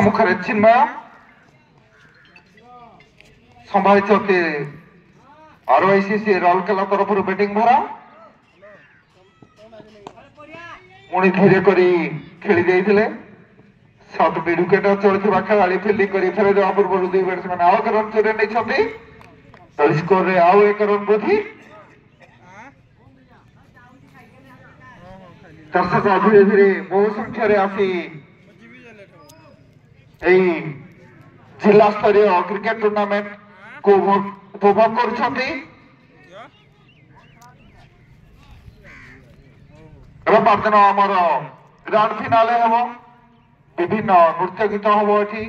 सम्मुखें चिन्मय संभाई आरआईसीसी राउरकेला तरफ बैटिंग भरा पुणी धीरे करी खेली जाइए शॉट मिड विकेट चलता खेला फिल्डिंग कर फेर देवा पूर्व दुई बैट्समैन आउ एक रन चोरी नहीं स्कोर रे आउ एक रन वृद्धि दर्शक धीरे धीरे बहु संख्यार आसी जिला स्तरीय क्रिकेट टूर्नामेंट को उपभोग कर रविवार दिन आमर ग्रांड फिनाले हम विभिन्न नृत्य गीत हम ये